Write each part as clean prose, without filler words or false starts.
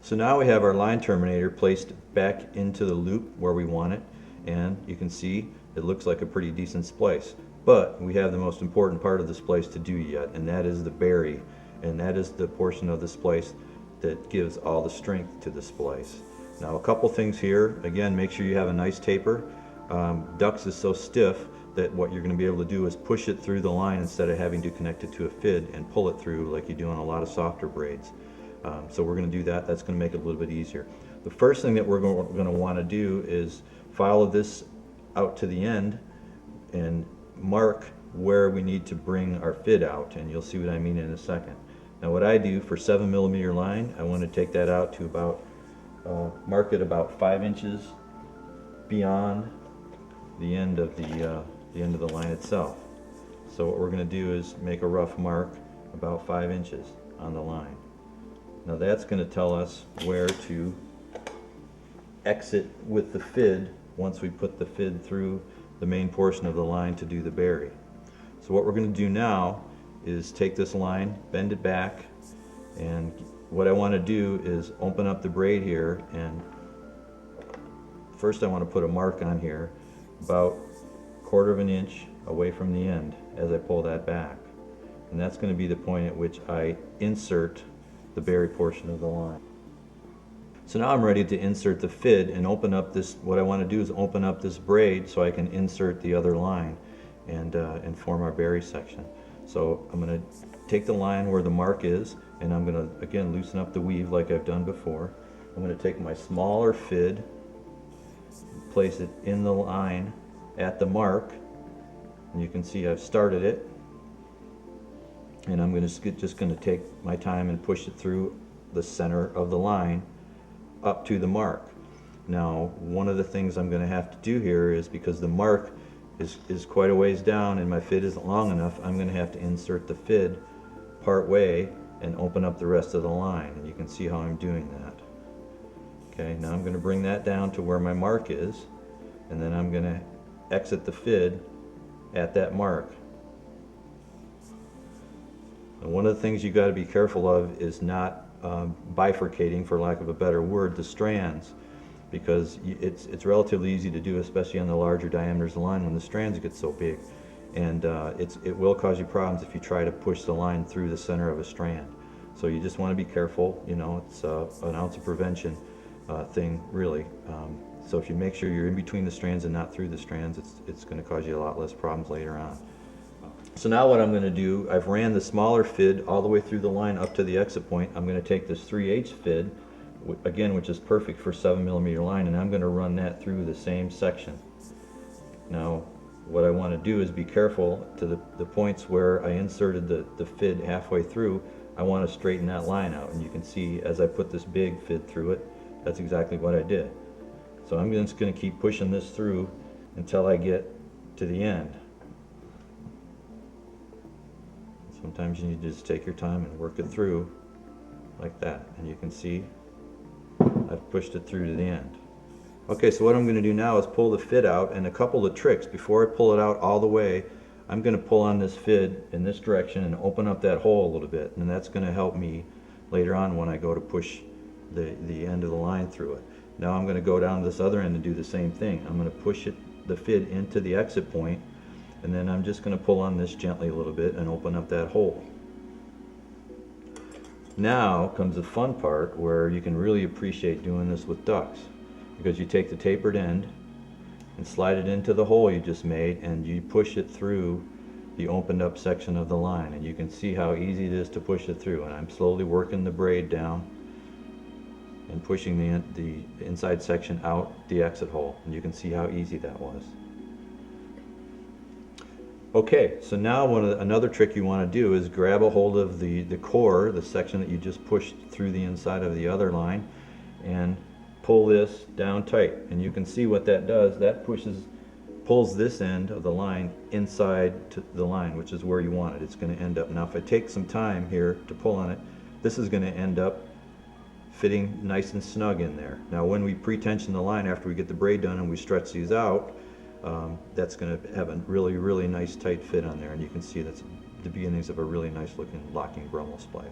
So now we have our line terminator placed back into the loop where we want it, and you can see it looks like a pretty decent splice. But we have the most important part of the splice to do yet, and that is the bury, and that is the portion of the splice that gives all the strength to the splice. Now a couple things here. Again, make sure you have a nice taper. Ducks is so stiff that what you're going to be able to do is push it through the line instead of having to connect it to a fid and pull it through like you do on a lot of softer braids. So we're going to do that. That's going to make it a little bit easier. The first thing that we're going to want to do is follow this out to the end and mark where we need to bring our fid out, and you'll see what I mean in a second. Now what I do for 7mm line, I want to take that out to about, mark it about 5 inches beyond the end of the line itself. So what we're going to do is make a rough mark about 5 inches on the line. Now that's going to tell us where to exit with the fid once we put the fid through the main portion of the line to do the bury. So what we're going to do now is take this line, bend it back, and what I want to do is open up the braid here, and first I want to put a mark on here about 1/4 of an inch away from the end as I pull that back, and that's going to be the point at which I insert the bury portion of the line. So now I'm ready to insert the fid and open up this. What I want to do is open up this braid so I can insert the other line and form our bury section. So I'm going to take the line where the mark is, and I'm going to again loosen up the weave like I've done before. I'm going to take my smaller fid, place it in the line at the mark, and you can see I've started it, and I'm just going to take my time and push it through the center of the line up to the mark. Now one of the things I'm going to have to do here is, because the mark is quite a ways down and my fid isn't long enough, I'm going to have to insert the fid part way and open up the rest of the line, and you can see how I'm doing that. Okay, now I'm going to bring that down to where my mark is, and then I'm going to exit the fid at that mark. And one of the things you got to be careful of is not bifurcating, for lack of a better word, the strands, because it's relatively easy to do, especially on the larger diameters of the line when the strands get so big, and it will cause you problems if you try to push the line through the center of a strand. So you just want to be careful. You know, it's an ounce of prevention thing, really. So if you make sure you're in between the strands and not through the strands, it's going to cause you a lot less problems later on. So now what I'm going to do, I've ran the smaller fid all the way through the line up to the exit point. I'm going to take this 3/8 fid, again, which is perfect for 7mm line, and I'm going to run that through the same section. Now what I want to do is be careful to the points where I inserted the fid halfway through. I want to straighten that line out, and you can see as I put this big fid through it, that's exactly what I did. So I'm just going to keep pushing this through until I get to the end. Sometimes you need to just take your time and work it through like that, and you can see I've pushed it through to the end. Okay, so what I'm going to do now is pull the fid out, and a couple of tricks. Before I pull it out all the way, I'm going to pull on this fid in this direction and open up that hole a little bit, and that's going to help me later on when I go to push the end of the line through it. Now I'm going to go down to this other end and do the same thing. I'm going to push the fid into the exit point, and then I'm just going to pull on this gently a little bit and open up that hole. Now comes the fun part where you can really appreciate doing this with ducks, because you take the tapered end and slide it into the hole you just made, and you push it through the opened up section of the line, and you can see how easy it is to push it through. And I'm slowly working the braid down and pushing the inside section out the exit hole, and you can see how easy that was. Okay, so now another trick you want to do is grab a hold of the core, the section that you just pushed through the inside of the other line, and pull this down tight. And you can see what that does. That pulls this end of the line inside to the line, which is where you want it. It's going to end up. Now if I take some time here to pull on it, this is going to end up fitting nice and snug in there. Now when we pre-tension the line after we get the braid done and we stretch these out, that's going to have a really, really nice tight fit on there, and you can see that's the beginnings of a really nice looking locking Brummel splice.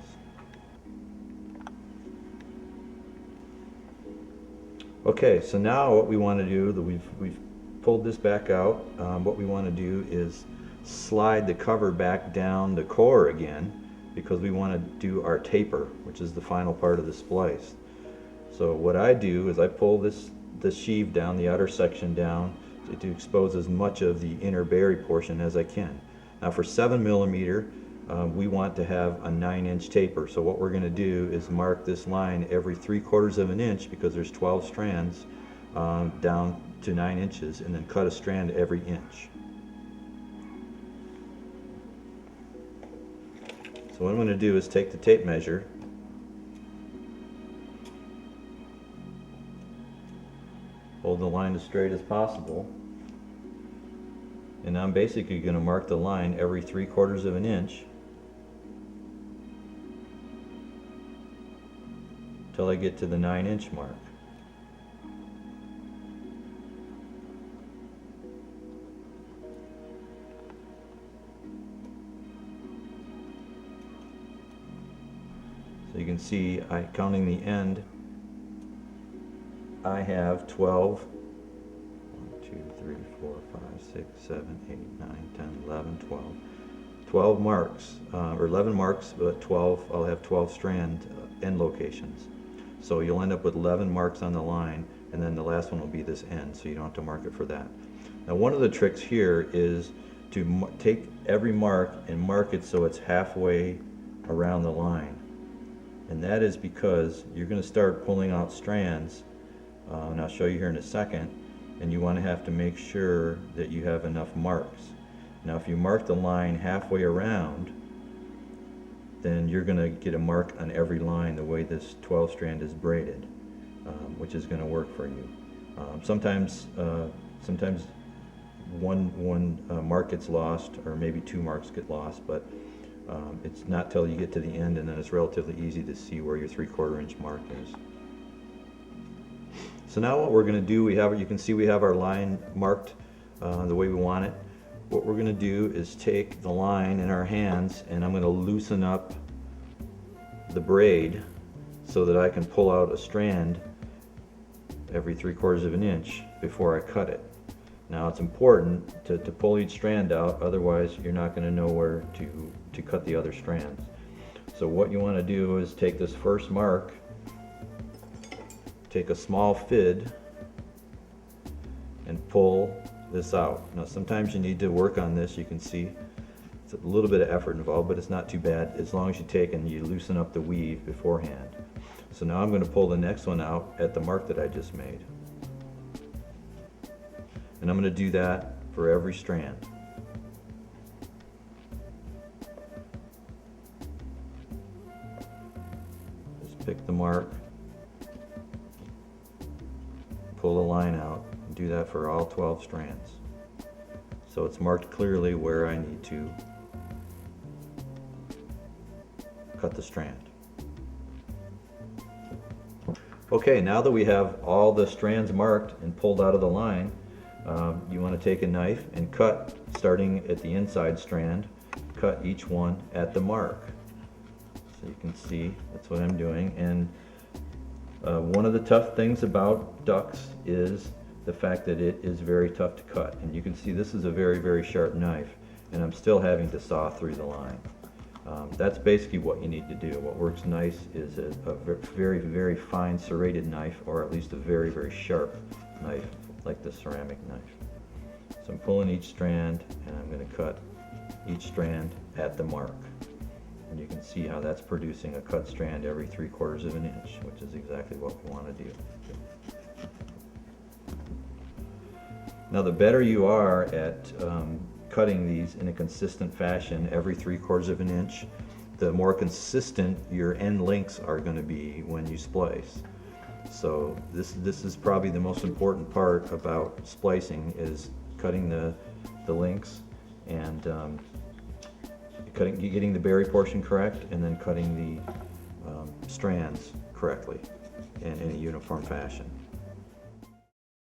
Okay, so now what we want to do, we've pulled this back out. What we want to do is slide the cover back down the core again, because we want to do our taper, which is the final part of the splice. So what I do is I pull this sheave down, the outer section down, to expose as much of the inner berry portion as I can. Now for 7mm, we want to have a 9-inch taper. So what we're going to do is mark this line every 3/4 of an inch, because there's 12 strands, down to 9 inches, and then cut a strand every inch. So what I'm going to do is take the tape measure, hold the line as straight as possible, and I'm basically going to mark the line every 3/4 of an inch until I get to the 9-inch mark. So you can see, counting the end, I have 12, 1, 2, 3, 4, 5, 6, 7, 8, 9, 10, 11, 12. 12 marks, or 11 marks, but 12, I'll have 12 strand end locations. So you'll end up with 11 marks on the line, and then the last one will be this end, so you don't have to mark it for that. Now one of the tricks here is to take every mark and mark it so it's halfway around the line. And that is because you're going to start pulling out strands, and I'll show you here in a second, and you want to have to make sure that you have enough marks. Now if you mark the line halfway around, then you're going to get a mark on every line the way this 12 strand is braided, which is going to work for you. Sometimes one mark gets lost, or maybe 2 marks get lost, but it's not till you get to the end, and then it's relatively easy to see where your 3/4 inch mark is. So now what we're going to do, you can see we have our line marked the way we want it. What we're going to do is take the line in our hands, and I'm going to loosen up the braid so that I can pull out a strand every 3/4 of an inch before I cut it. Now it's important to pull each strand out, otherwise you're not going to know where to cut the other strands. So what you want to do is take this first mark, take a small fid, and pull this out. Now sometimes you need to work on this. You can see it's a little bit of effort involved, but it's not too bad as long as you take and you loosen up the weave beforehand. So now I'm going to pull the next one out at the mark that I just made. And I'm going to do that for every strand. Just pick the mark, pull the line out, and do that for all 12 strands. So it's marked clearly where I need to cut the strand. Okay, now that we have all the strands marked and pulled out of the line, you want to take a knife and cut, starting at the inside strand, cut each one at the mark. So you can see that's what I'm doing. And one of the tough things about ducks is the fact that it is very tough to cut. And you can see this is a very, very sharp knife, and I'm still having to saw through the line. That's basically what you need to do. What works nice is a very, very fine serrated knife, or at least a very, very sharp knife like the ceramic knife. So I'm pulling each strand, and I'm going to cut each strand at the mark. And you can see how that's producing a cut strand every 3/4 of an inch, which is exactly what we want to do. Now the better you are at cutting these in a consistent fashion every 3/4 of an inch, the more consistent your end links are going to be when you splice. So this is probably the most important part about splicing, is cutting the links and getting the berry portion correct, and then cutting the strands correctly in a uniform fashion.